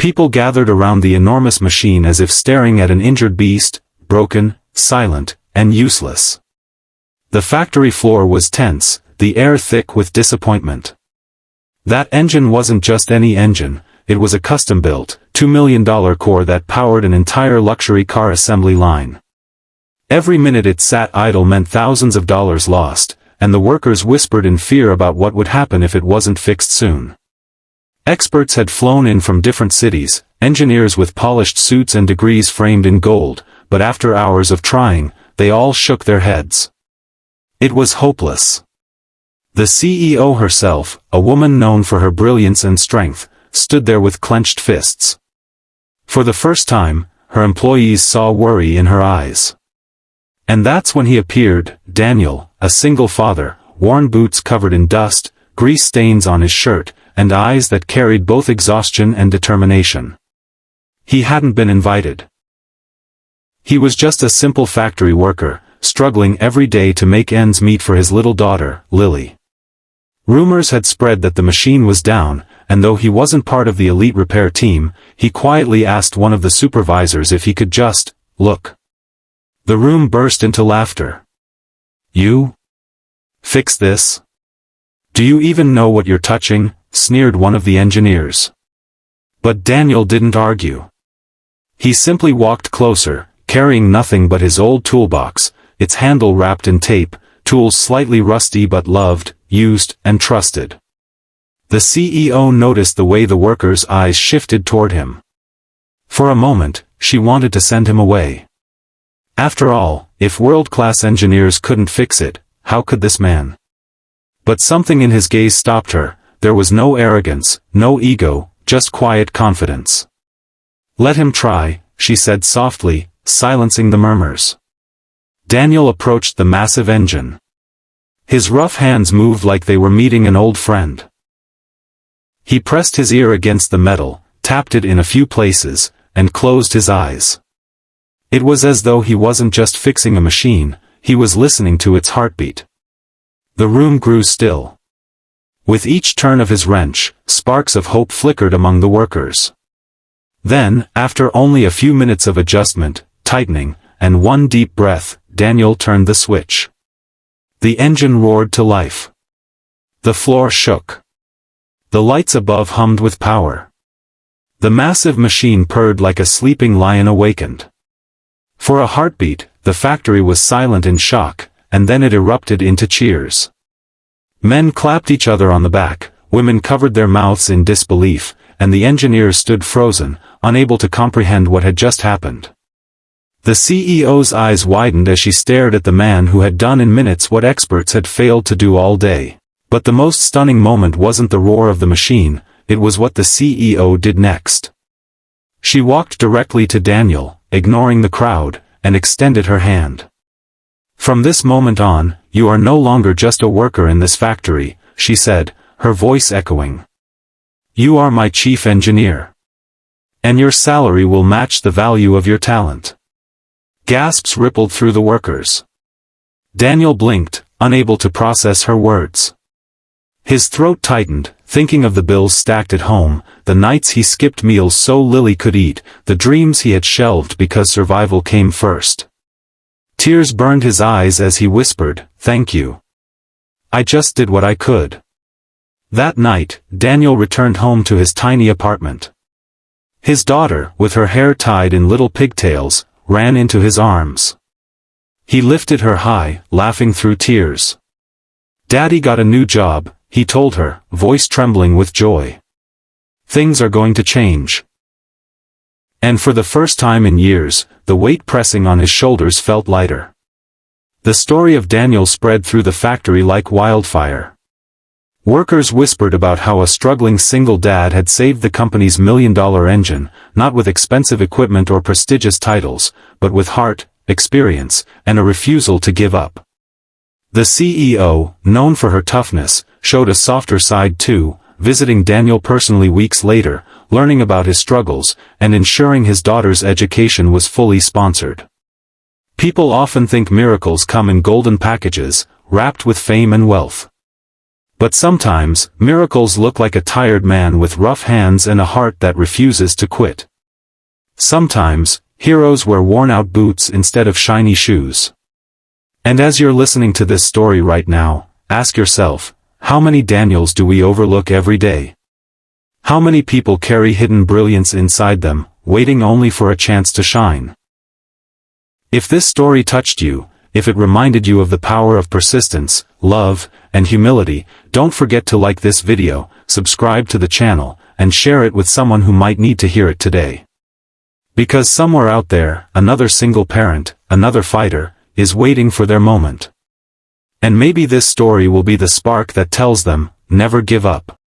People gathered around the enormous machine as if staring at an injured beast, broken, silent, and useless. The factory floor was tense, the air thick with disappointment. That engine wasn't just any engine, it was a custom-built, $2 million core that powered an entire luxury car assembly line. Every minute it sat idle meant thousands of dollars lost, and the workers whispered in fear about what would happen if it wasn't fixed soon. Experts had flown in from different cities, engineers with polished suits and degrees framed in gold, but after hours of trying, they all shook their heads. It was hopeless. The CEO herself, a woman known for her brilliance and strength, stood there with clenched fists. For the first time, her employees saw worry in her eyes. And that's when he appeared, Daniel, a single father, worn boots covered in dust, grease stains on his shirt, and eyes that carried both exhaustion and determination. He hadn't been invited. He was just a simple factory worker, struggling every day to make ends meet for his little daughter, Lily. Rumors had spread that the machine was down, and though he wasn't part of the elite repair team, he quietly asked one of the supervisors if he could just look. The room burst into laughter. "You? Fix this? Do you even know what you're touching?" sneered one of the engineers. But Daniel didn't argue. He simply walked closer, carrying nothing but his old toolbox, its handle wrapped in tape, tools slightly rusty but loved, used, and trusted. The CEO noticed the way the workers' eyes shifted toward him. For a moment, she wanted to send him away. After all, if world-class engineers couldn't fix it, how could this man? But something in his gaze stopped her. There was no arrogance, no ego, just quiet confidence. "Let him try," she said softly, silencing the murmurs. Daniel approached the massive engine. His rough hands moved like they were meeting an old friend. He pressed his ear against the metal, tapped it in a few places, and closed his eyes. It was as though he wasn't just fixing a machine, he was listening to its heartbeat. The room grew still. With each turn of his wrench, sparks of hope flickered among the workers. Then, after only a few minutes of adjustment, tightening, and one deep breath, Daniel turned the switch. The engine roared to life. The floor shook. The lights above hummed with power. The massive machine purred like a sleeping lion awakened. For a heartbeat, the factory was silent in shock, and then it erupted into cheers. Men clapped each other on the back, women covered their mouths in disbelief, and the engineers stood frozen, unable to comprehend what had just happened. The CEO's eyes widened as she stared at the man who had done in minutes what experts had failed to do all day. But the most stunning moment wasn't the roar of the machine, it was what the CEO did next. She walked directly to Daniel, ignoring the crowd, and extended her hand. "From this moment on, you are no longer just a worker in this factory," she said, her voice echoing. "You are my chief engineer. And your salary will match the value of your talent." Gasps rippled through the workers. Daniel blinked, unable to process her words. His throat tightened, thinking of the bills stacked at home, the nights he skipped meals so Lily could eat, the dreams he had shelved because survival came first. Tears burned his eyes as he whispered, "Thank you. I just did what I could." That night, Daniel returned home to his tiny apartment. His daughter, with her hair tied in little pigtails, ran into his arms. He lifted her high, laughing through tears. "Daddy got a new job," he told her, voice trembling with joy. "Things are going to change." And for the first time in years, the weight pressing on his shoulders felt lighter. The story of Daniel spread through the factory like wildfire. Workers whispered about how a struggling single dad had saved the company's $1 million engine, not with expensive equipment or prestigious titles, but with heart, experience, and a refusal to give up. The CEO, known for her toughness, showed a softer side too, visiting Daniel personally weeks later, learning about his struggles, and ensuring his daughter's education was fully sponsored. People often think miracles come in golden packages, wrapped with fame and wealth. But sometimes, miracles look like a tired man with rough hands and a heart that refuses to quit. Sometimes, heroes wear worn-out boots instead of shiny shoes. And as you're listening to this story right now, ask yourself, how many Daniels do we overlook every day? How many people carry hidden brilliance inside them, waiting only for a chance to shine? If this story touched you, if it reminded you of the power of persistence, love, and humility, don't forget to like this video, subscribe to the channel, and share it with someone who might need to hear it today. Because somewhere out there, another single parent, another fighter, is waiting for their moment. And maybe this story will be the spark that tells them, never give up.